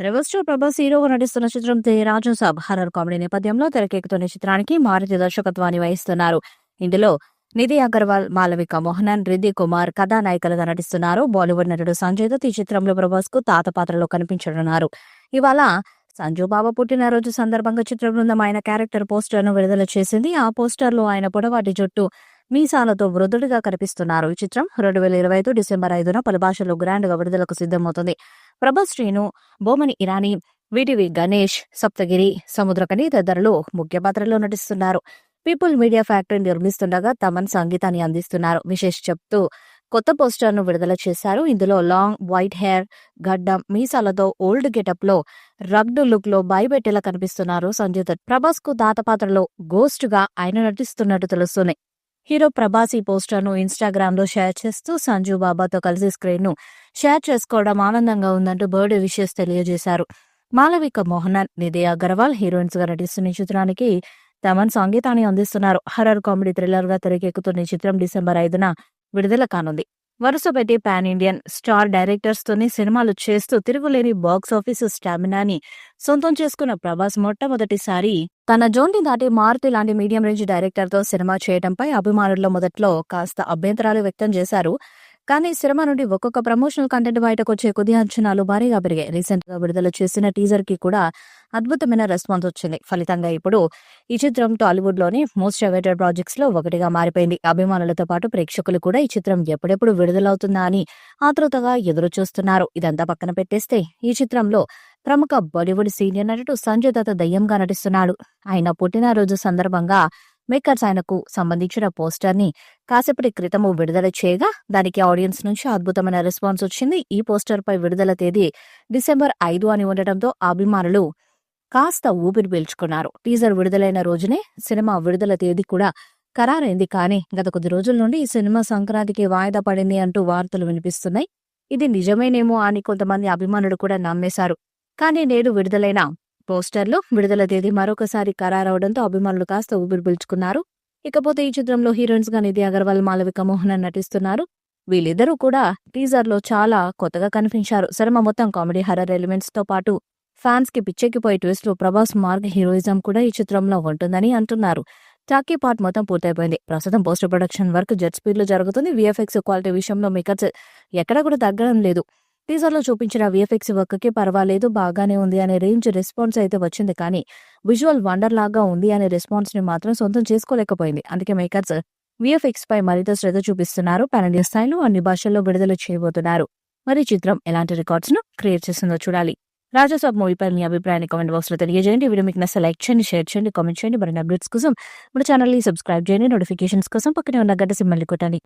Rebel star Prabhas హీరోగా నటిస్తున్న చిత్రం ది రాజసాబ్ హారర్ కామెడీ నేపథ్యంలో తెరకెక్కుతున్న చిత్రానికి మారుతి దర్శకత్వాన్ని వహిస్తున్నారు. ఇందులో నిధి అగర్వాల్, మాలవిక మోహనన్, రిద్ధి కుమార్ కథానాయికలుగా నటిస్తున్నారు. బాలీవుడ్ నటుడు సంజయ్ దత్ ఈ చిత్రంలో ప్రభాస్ కు తాత పాత్రలో కనిపించనున్నారు. ఇవాళ సంజు బాబా పుట్టినరోజు సందర్భంగా చిత్ర బృందం ఆయన క్యారెక్టర్ పోస్టర్ ను విడుదల చేసింది. ఆ పోస్టర్ లో ఆయన పొడవాటి జుట్టు, మీసాలతో వృద్ధుడిగా కనిపిస్తున్నారు. ఈ చిత్రం 2025 డిసెంబర్ 5న పలు భాషల్లో గ్రాండ్ గా విడుదలకు సిద్ధమవుతుంది. ప్రభాస్, శ్రీను, బోమని ఇరానీ, విటివి గణేష్, సప్తగిరి, సముద్రకని తదితరులు ముఖ్య పాత్రల్లో నటిస్తున్నారు. పీపుల్ మీడియా ఫ్యాక్టరీ నిర్మిస్తుండగా తమన్ సంగీతాన్ని అందిస్తున్నారు. విశేష్ చెప్తూ కొత్త పోస్టర్ ను విడుదల చేశారు. ఇందులో లాంగ్ వైట్ హెయిర్, గడ్డం, మీసాలతో ఓల్డ్ గెటప్ లో రగ్డ్ లుక్ లో భయపెట్టేలా కనిపిస్తున్నారు సంజయ్ దత్. ప్రభాస్ కు తాత పాత్రలో గోస్ట్ గా ఆయన నటిస్తున్నట్టు తెలుస్తుంది. హీరో ప్రభాస్ ఈ పోస్టర్ ను ఇన్స్టాగ్రామ్ లో షేర్ చేస్తూ సంజు బాబాతో కలిసి స్క్రీన్ ను షేర్ చేసుకోవడం ఆనందంగా ఉందంటూ బర్త్డే విషెస్ తెలియజేశారు. మాలవిక మోహనన్, నిధి అగర్వాల్ హీరోయిన్స్ గా నటిస్తున్న ఈ చిత్రానికి తమన్ సంగీతాన్ని అందిస్తున్నారు. హర్రర్ కామెడీ థ్రిల్లర్ గా తెరకెక్కుతున్న ఈ చిత్రం డిసెంబర్ 5న విడుదల కానుంది. వరుస పెట్టి పాన్ ఇండియన్ స్టార్ డైరెక్టర్స్ తోనే సినిమాలు చేస్తూ తిరుగులేని బాక్స్ ఆఫీసు స్టామినాని సొంతం చేసుకున్న ప్రభాస్ మొట్టమొదటిసారి తన జోన్ని దాటి మారుతి లాంటి మీడియం రేంజ్ డైరెక్టర్ తో సినిమా చేయడంపై అభిమానుల్లో మొదట్లో కాస్త అభ్యంతరాలు వ్యక్తం చేశారు. కానీ సినిమా నుండి ఒక్కొక్క ప్రమోషనల్ కంటెంట్ బయటకు వచ్చే కొద్ది అంచనాలు భారీగా పెరిగాయి. రీసెంట్ గా విడుదల చేసిన టీజర్ కి కూడా అద్భుతమైన రెస్పాన్స్ వచ్చింది. ఫలితంగా ఇప్పుడు ఈ చిత్రం టాలీవుడ్ లోని మోస్ట్ అవైటెడ్ ప్రాజెక్ట్స్ లో ఒకటిగా మారిపోయింది. అభిమానులతో పాటు ప్రేక్షకులు కూడా ఈ చిత్రం ఎప్పుడెప్పుడు విడుదలవుతుందా అని ఆతృతగా ఎదురు చూస్తున్నారు. ఇదంతా పక్కన పెట్టేస్తే ఈ చిత్రంలో ప్రముఖ బాలీవుడ్ సీనియర్ నటుడు సంజయ్ దత్ దయ్యంగా నటిస్తున్నాడు. ఆయన పుట్టినరోజు సందర్భంగా మేకర్స్ ఆయనకు సంబంధించిన పోస్టర్ ని కాసేపటి క్రితము విడుదల చేయగా దానికి ఆడియన్స్ నుంచి అద్భుతమైన రెస్పాన్స్ వచ్చింది. ఈ పోస్టర్ పై విడుదల తేదీ డిసెంబర్ 5 అని ఉండటంతో అభిమానులు కాస్త ఊపిరి పీల్చుకున్నారు. టీజర్ విడుదలైన రోజునే సినిమా విడుదల తేదీ కూడా ఖరారైంది. కానీ గత కొద్ది రోజుల నుండి ఈ సినిమా సంక్రాంతికి వాయిదా పడింది అంటూ వార్తలు వినిపిస్తున్నాయి. ఇది నిజమేనేమో అని కొంతమంది అభిమానులు కూడా నమ్మేశారు. కానీ నేడు విడుదలైన పోస్టర్లో విడుదల తేదీ మరొకసారి ఖరారవడంతో అభిమానులు కాస్త ఊపిరి పీల్చుకున్నారు. ఇకపోతే ఈ చిత్రంలో హీరోయిన్స్ గా నిధి అగర్వాల్, మాలవిక మోహనన్ నటిస్తున్నారు. వీళ్ళిద్దరూ కూడా టీజర్ లో చాలా కొత్తగా కనిపించారు. సినిమా మొత్తం కామెడీ, హర్రర్ ఎలిమెంట్స్ తో పాటు ఫ్యాన్స్ కి పిచ్చెక్కిపోయే ట్విస్ట్ లో ప్రభాస్ మార్గ హీరోయిజం కూడా ఈ చిత్రంలో ఉంటుందని అంటున్నారు. టాకీ పార్ట్ మొత్తం పూర్తయిపోయింది. ప్రస్తుతం post production work jet speed లో జరుగుతుంది. విఎఫ్ఎక్స్ క్వాలిటీ విషయంలో మేకర్స్ ఎక్కడా కూడా తగ్గడం లేదు. టీజర్ లో చూపించిన విఎఫ్ఎక్స్ వర్క్ కి పర్వాలేదు, బాగానే ఉంది అనే రేంజ్ రెస్పాన్స్ అయితే వచ్చింది. కానీ విజువల్ వండర్ లాగా ఉంది అనే రెస్పాన్స్ ని మాత్రం సొంతం చేసుకోలేకపోయింది. అందుకే మేకర్స్ విఎఫ్ఎక్స్ పై మరింత శ్రద్ధ చూపిస్తున్నారు. పాన్ ఇండియా స్థాయిలో అన్ని భాషల్లో విడుదల చేయబోతున్నారు. మరి చిత్రం ఎలాంటి రికార్డ్స్ ను క్రియేట్ చేస్తుందో చూడాలి. రాజసాబ్ మూవీపై మీ అభిప్రాయాన్ని కామెంట్ బాక్స్ లో తెలియజేయండి. వీడియో మీకు నచ్చ లైక్ చేయండి, షేర్ చేయండి, కామెంట్ చేయండి. మరిన్ని అప్డేట్స్ కోసం మన ఛానల్ ని సబ్స్క్రైబ్ చేయండి. నోటిఫికేషన్స్ కోసం పక్కనే ఉన్న గంట సింబల్ ని కొట్టండి.